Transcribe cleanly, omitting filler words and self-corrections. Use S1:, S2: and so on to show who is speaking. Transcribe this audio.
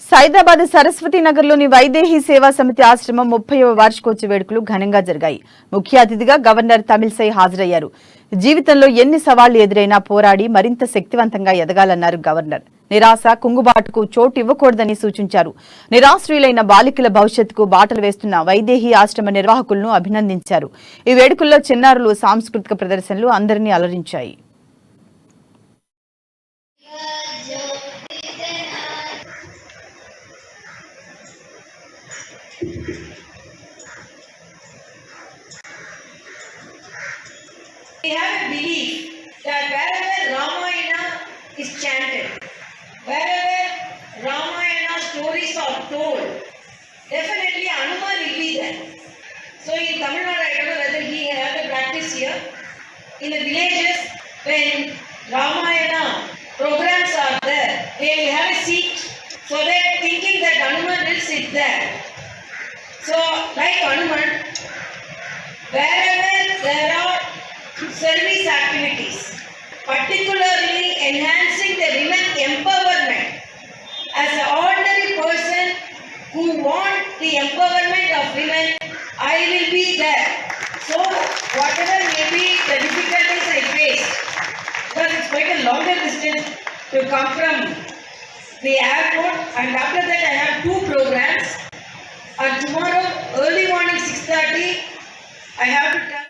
S1: సైదాబాద్ సరస్వతి నగర్లోని వైదేహి సేవా సమితి ఆశ్రమం 30వ వార్షికోత్సవ వేడుకలు ఘనంగా జరిగాయి. ముఖ్య అతిథిగా గవర్నర్ తమిళసై హాజరయ్యారు. జీవితంలో ఎన్ని సవాళ్లు ఎదురైనా పోరాడి మరింత శక్తివంతంగా ఎదగాలన్నారు గవర్నర్. నిరాశ, కుంగుబాటుకు చోటు ఇవ్వకూడదని సూచించారు. నిరాశ్రయులైన బాలికల భవిష్యత్తుకు బాటలు వేస్తున్న వైదేహి ఆశ్రమ నిర్వాహకులను అభినందించారు. ఈ వేడుకల్లో చిన్నారులు సాంస్కృతిక ప్రదర్శనలు అందరినీ అలరించాయి.
S2: We have a belief that wherever Ramayana is chanted, wherever Ramayana stories are told, definitely Hanuman will be there. So in Tamil Nadu, I don't know whether he had the practice here. In the villages, when Ramayana programs are there, they will have a seat, so they're thinking that Hanuman will sit there. So like Hanuman, wherever there are service activities, particularly enhancing the women empowerment. As an ordinary person who want the empowerment of women, I will be there. So whatever may be the difficulties I face, because it's quite a longer distance to come from the airport, and after that I have 2 programs, and tomorrow early morning 6:30 I have to